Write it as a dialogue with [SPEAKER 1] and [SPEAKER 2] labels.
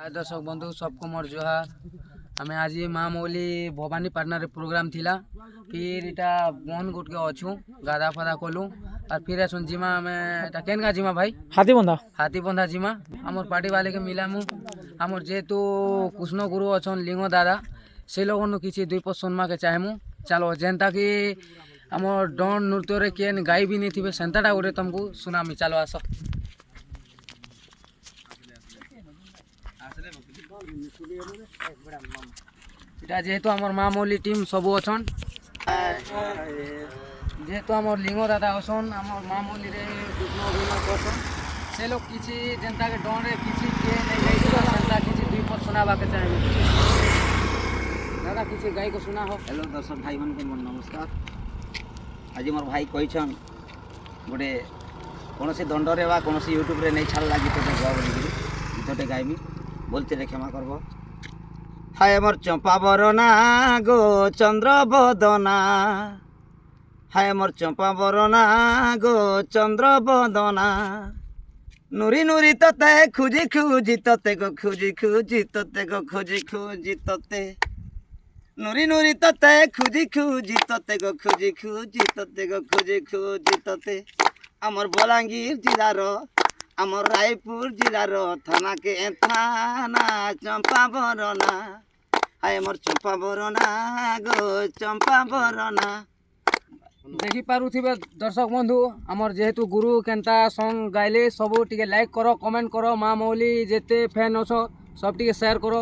[SPEAKER 1] दर्शक बंधु सबको मोर जोहार। हमें आज माँ मौली भवानी पाटना रे प्रोग्राम थिला। फिर इटा बहन गुट के अच्छू गाधा फादा कलु और फिर सुन जिमा हमें केन का जिमा भाई हाथी बंधा जिमा आमर पार्टी वाले के मिलामु। आमर जेहेतु कृष्ण गुरु अच्छन लिंग दादा से लोगन किसी दुई पद सुनमा के चाहेमु। चलो जेनता कि आमर डन नृत्य रे केन गाई भी नहीं थी सेंताटा गोटे तुमको सुनामी। चलो आस इटा जेहेतु आमर माँ मौली टीम सब अच्छन जेहेतु आमर लिंग दादा असन आमर माँ मौली रे कृष्ण अभिनय करसन से लोग किसी जनता के डन रे किसी के नहीं गई जनता किसी दुई पद सुनाबा के चाहे दादा किसी गाई को सुना हो।
[SPEAKER 2] हेलो दर्शक भाई मन के मोर नमस्कार। आज मोर भाई कहीछन गोटे कौन से दंडरे बा कौन से यूट्यूब रे नहीं छाड़ा गीतटे गाओ बोली गीतटे गायबी बोलते रे क्षमा करब। हाय मोर चंपा बरना गो चंद्र बदना हाय मोर चंपा बरना गो चंद्र बदना नुरी नुरी तते खुजी खुजी तते गो खुजी खुजी तते गो खुजी खुजी तते नुरी नुरी तते खुजी खुजी तते गो खुजी खुजी तते गो खुजी खुजी तते आमर बलांगीर जिलार आमर रायपुर जिलार थाना के थाना चंपा बरना हाय मोर चंपा बरना गो चंपा बरना।
[SPEAKER 1] देखी पारुथिबे दर्शक बंधु आमर जेहेतु गुरु केनता सॉन्ग गाइले सब टिके लाइक करो कमेंट करो माँ मौली जेते फैन अछ सब टिके शेयर करो।